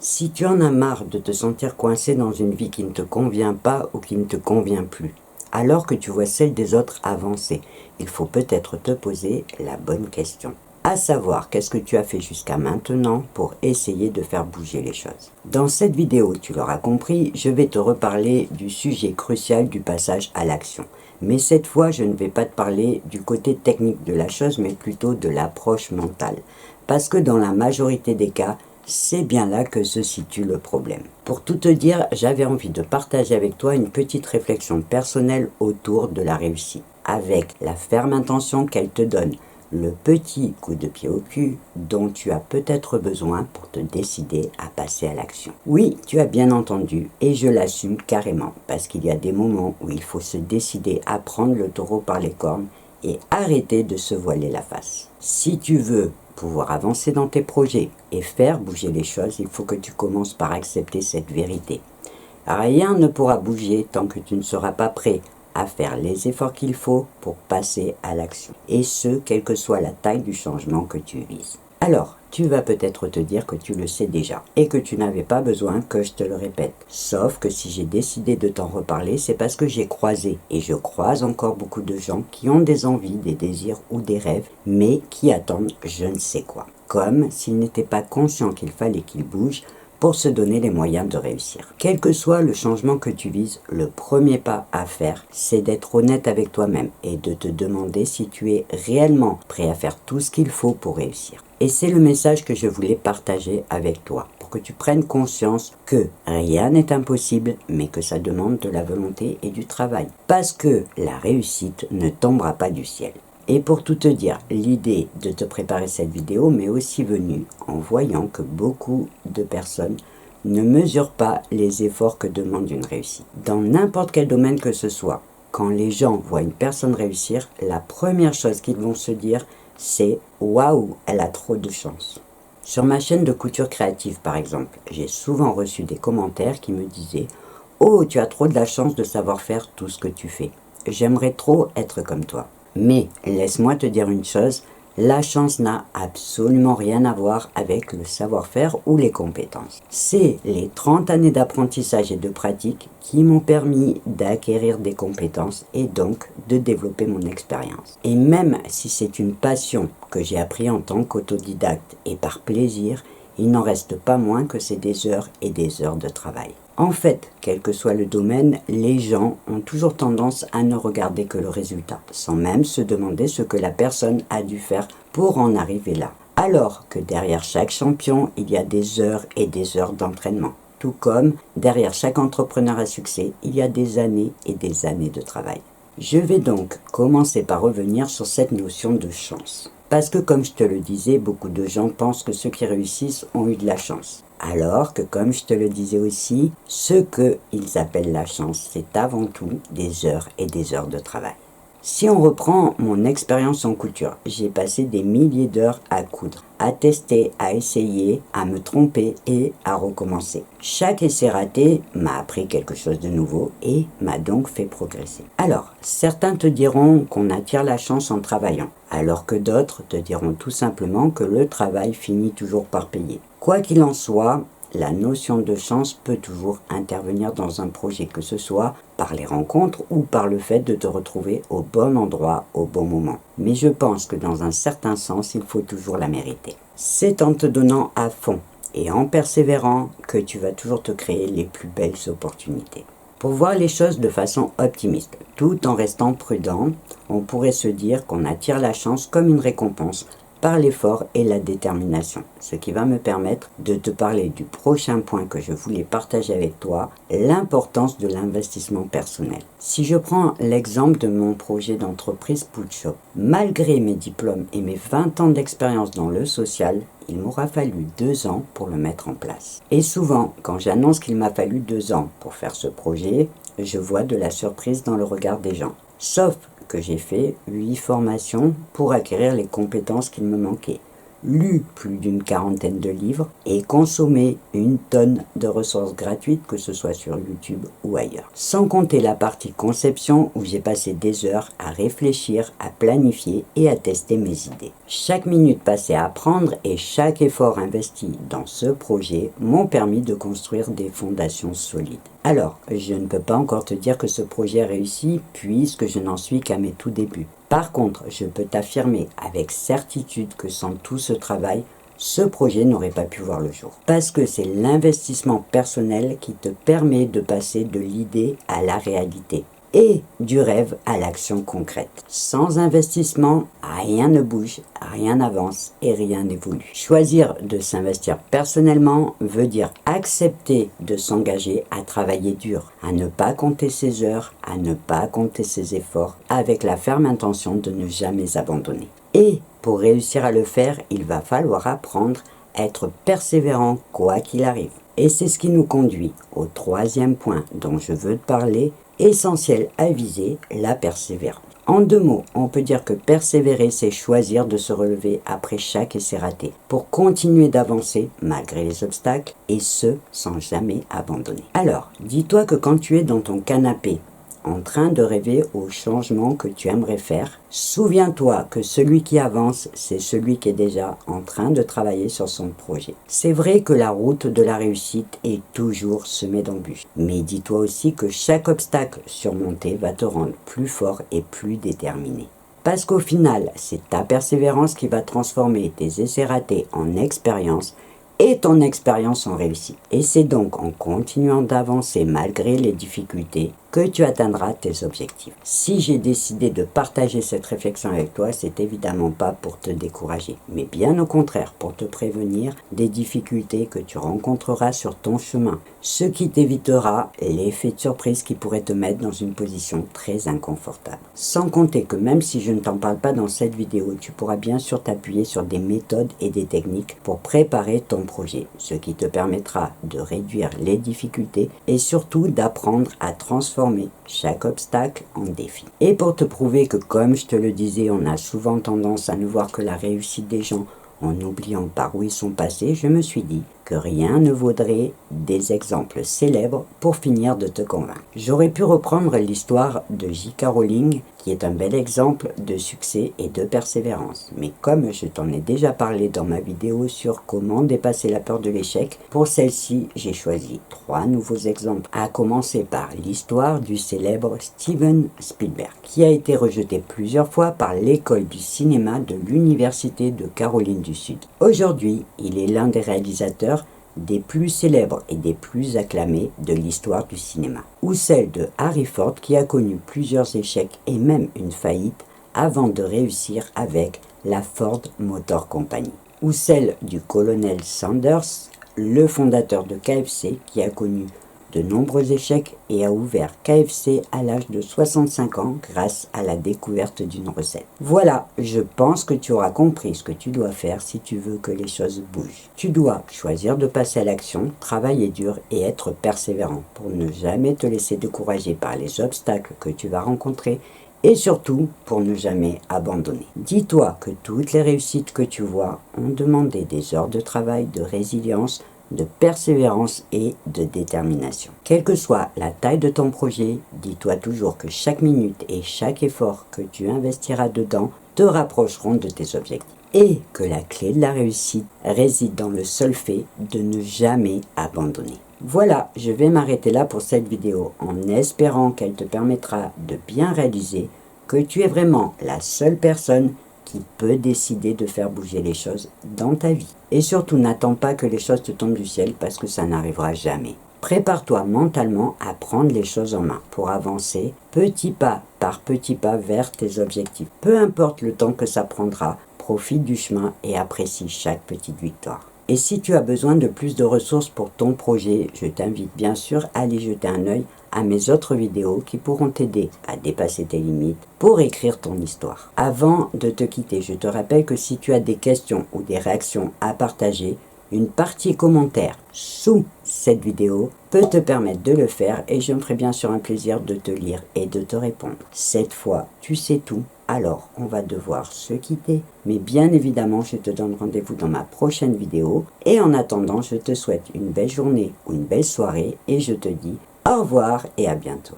Si tu en as marre de te sentir coincé dans une vie qui ne te convient pas ou qui ne te convient plus, alors que tu vois celle des autres avancer, il faut peut-être te poser la bonne question. À savoir, qu'est-ce que tu as fait jusqu'à maintenant pour essayer de faire bouger les choses. Dans cette vidéo, tu l'auras compris, je vais te reparler du sujet crucial du passage à l'action. Mais cette fois, je ne vais pas te parler du côté technique de la chose, mais plutôt de l'approche mentale. Parce que dans la majorité des cas, c'est bien là que se situe le problème. Pour tout te dire, j'avais envie de partager avec toi une petite réflexion personnelle autour de la réussite, avec la ferme intention qu'elle te donne le petit coup de pied au cul dont tu as peut-être besoin pour te décider à passer à l'action. Oui, tu as bien entendu, et je l'assume carrément, parce qu'il y a des moments où il faut se décider à prendre le taureau par les cornes et arrêter de se voiler la face. Si tu veux pouvoir avancer dans tes projets et faire bouger les choses, il faut que tu commences par accepter cette vérité. Rien ne pourra bouger tant que tu ne seras pas prêt à faire les efforts qu'il faut pour passer à l'action. Et ce, quelle que soit la taille du changement que tu vises. Alors, tu vas peut-être te dire que tu le sais déjà et que tu n'avais pas besoin que je te le répète. Sauf que si j'ai décidé de t'en reparler, c'est parce que j'ai croisé et je croise encore beaucoup de gens qui ont des envies, des désirs ou des rêves, mais qui attendent je ne sais quoi. Comme s'ils n'étaient pas conscients qu'il fallait qu'ils bougent pour se donner les moyens de réussir. Quel que soit le changement que tu vises, le premier pas à faire, c'est d'être honnête avec toi-même et de te demander si tu es réellement prêt à faire tout ce qu'il faut pour réussir. Et c'est le message que je voulais partager avec toi, pour que tu prennes conscience que rien n'est impossible, mais que ça demande de la volonté et du travail. Parce que la réussite ne tombera pas du ciel. Et pour tout te dire, l'idée de te préparer cette vidéo m'est aussi venue en voyant que beaucoup de personnes ne mesurent pas les efforts que demande une réussite. Dans n'importe quel domaine que ce soit, quand les gens voient une personne réussir, la première chose qu'ils vont se dire, c'est « Waouh, elle a trop de chance ». Sur ma chaîne de couture créative par exemple, j'ai souvent reçu des commentaires qui me disaient « Oh, tu as trop de la chance de savoir faire tout ce que tu fais. J'aimerais trop être comme toi ». Mais laisse-moi te dire une chose, la chance n'a absolument rien à voir avec le savoir-faire ou les compétences. C'est les 30 années d'apprentissage et de pratique qui m'ont permis d'acquérir des compétences et donc de développer mon expérience. Et même si c'est une passion que j'ai appris en tant qu'autodidacte et par plaisir, il n'en reste pas moins que c'est des heures et des heures de travail. En fait, quel que soit le domaine, les gens ont toujours tendance à ne regarder que le résultat, sans même se demander ce que la personne a dû faire pour en arriver là. Alors que derrière chaque champion, il y a des heures et des heures d'entraînement. Tout comme derrière chaque entrepreneur à succès, il y a des années et des années de travail. Je vais donc commencer par revenir sur cette notion de chance. Parce que comme je te le disais, beaucoup de gens pensent que ceux qui réussissent ont eu de la chance. Alors que comme je te le disais aussi, ce qu'ils appellent la chance, c'est avant tout des heures et des heures de travail. Si on reprend mon expérience en couture, j'ai passé des milliers d'heures à coudre, à tester, à essayer, à me tromper et à recommencer. Chaque essai raté m'a appris quelque chose de nouveau et m'a donc fait progresser. Alors, certains te diront qu'on attire la chance en travaillant, alors que d'autres te diront tout simplement que le travail finit toujours par payer. Quoi qu'il en soit, la notion de chance peut toujours intervenir dans un projet, que ce soit par les rencontres ou par le fait de te retrouver au bon endroit au bon moment. Mais je pense que dans un certain sens, il faut toujours la mériter. C'est en te donnant à fond et en persévérant que tu vas toujours te créer les plus belles opportunités. Pour voir les choses de façon optimiste, tout en restant prudent, on pourrait se dire qu'on attire la chance comme une récompense par l'effort et la détermination, ce qui va me permettre de te parler du prochain point que je voulais partager avec toi, l'importance de l'investissement personnel. Si je prends l'exemple de mon projet d'entreprise Puutshop, malgré mes diplômes et mes 20 ans d'expérience dans le social, il m'aura fallu 2 ans pour le mettre en place. Et souvent, quand j'annonce qu'il m'a fallu 2 ans pour faire ce projet, je vois de la surprise dans le regard des gens. Sauf que j'ai fait 8 formations pour acquérir les compétences qu'il me manquait. lu plus d'une quarantaine de livres et consommé une tonne de ressources gratuites, que ce soit sur YouTube ou ailleurs. Sans compter la partie conception où j'ai passé des heures à réfléchir, à planifier et à tester mes idées. Chaque minute passée à apprendre et chaque effort investi dans ce projet m'ont permis de construire des fondations solides. Alors, je ne peux pas encore te dire que ce projet réussit puisque je n'en suis qu'à mes tout débuts. Par contre, je peux t'affirmer avec certitude que sans tout ce travail, ce projet n'aurait pas pu voir le jour. Parce que c'est l'investissement personnel qui te permet de passer de l'idée à la réalité et du rêve à l'action concrète. Sans investissement, rien ne bouge, rien n'avance et rien n'évolue. Choisir de s'investir personnellement veut dire accepter de s'engager à travailler dur, à ne pas compter ses heures, à ne pas compter ses efforts, avec la ferme intention de ne jamais abandonner. Et pour réussir à le faire, il va falloir apprendre à être persévérant quoi qu'il arrive. Et c'est ce qui nous conduit au troisième point dont je veux te parler, essentiel à viser, la persévérance. En 2 mots, on peut dire que persévérer, c'est choisir de se relever après chaque essai raté, pour continuer d'avancer malgré les obstacles, et ce, sans jamais abandonner. Alors, dis-toi que quand tu es dans ton canapé, en train de rêver au changement que tu aimerais faire, souviens-toi que celui qui avance, c'est celui qui est déjà en train de travailler sur son projet. C'est vrai que la route de la réussite est toujours semée d'embûches, mais dis-toi aussi que chaque obstacle surmonté va te rendre plus fort et plus déterminé. Parce qu'au final, c'est ta persévérance qui va transformer tes essais ratés en expérience et ton expérience en réussite. Et c'est donc en continuant d'avancer malgré les difficultés que tu atteindras tes objectifs. Si j'ai décidé de partager cette réflexion avec toi, c'est évidemment pas pour te décourager, mais bien au contraire pour te prévenir des difficultés que tu rencontreras sur ton chemin, ce qui t'évitera l'effet de surprise qui pourrait te mettre dans une position très inconfortable. Sans compter que même si je ne t'en parle pas dans cette vidéo, tu pourras bien sûr t'appuyer sur des méthodes et des techniques pour préparer ton projet, ce qui te permettra de réduire les difficultés et surtout d'apprendre à transformer chaque obstacle en défi. Et pour te prouver que, comme je te le disais, on a souvent tendance à ne voir que la réussite des gens en oubliant par où ils sont passés, je me suis dit que rien ne vaudrait des exemples célèbres pour finir de te convaincre. J'aurais pu reprendre l'histoire de J.K. Rowling, qui est un bel exemple de succès et de persévérance. Mais comme je t'en ai déjà parlé dans ma vidéo sur comment dépasser la peur de l'échec, pour celle-ci, j'ai choisi 3 nouveaux exemples. À commencer par l'histoire du célèbre Steven Spielberg, qui a été rejeté plusieurs fois par l'école du cinéma de l'Université de Caroline du Sud. Aujourd'hui, il est l'un des réalisateurs des plus célèbres et des plus acclamés de l'histoire du cinéma. Ou celle de Harry Ford qui a connu plusieurs échecs et même une faillite avant de réussir avec la Ford Motor Company. Ou celle du colonel Sanders, le fondateur de KFC qui a connu de nombreux échecs et a ouvert KFC à l'âge de 65 ans grâce à la découverte d'une recette. Voilà, je pense que tu auras compris ce que tu dois faire si tu veux que les choses bougent. Tu dois choisir de passer à l'action, travailler dur et être persévérant pour ne jamais te laisser décourager par les obstacles que tu vas rencontrer et surtout pour ne jamais abandonner. Dis-toi que toutes les réussites que tu vois ont demandé des heures de travail, de résilience, de persévérance et de détermination. Quelle que soit la taille de ton projet, dis-toi toujours que chaque minute et chaque effort que tu investiras dedans te rapprocheront de tes objectifs. Et que la clé de la réussite réside dans le seul fait de ne jamais abandonner. Voilà, je vais m'arrêter là pour cette vidéo en espérant qu'elle te permettra de bien réaliser que tu es vraiment la seule personne qui peut décider de faire bouger les choses dans ta vie. Et surtout, n'attends pas que les choses te tombent du ciel parce que ça n'arrivera jamais. Prépare-toi mentalement à prendre les choses en main pour avancer petit pas par petit pas vers tes objectifs. Peu importe le temps que ça prendra, profite du chemin et apprécie chaque petite victoire. Et si tu as besoin de plus de ressources pour ton projet, je t'invite bien sûr à aller jeter un œil à mes autres vidéos qui pourront t'aider à dépasser tes limites pour écrire ton histoire. Avant de te quitter, je te rappelle que si tu as des questions ou des réactions à partager, une partie commentaire sous cette vidéo peut te permettre de le faire et je me ferai bien sûr un plaisir de te lire et de te répondre. Cette fois, tu sais tout, alors on va devoir se quitter. Mais bien évidemment, je te donne rendez-vous dans ma prochaine vidéo. Et en attendant, je te souhaite une belle journée ou une belle soirée et je te dis au revoir et à bientôt.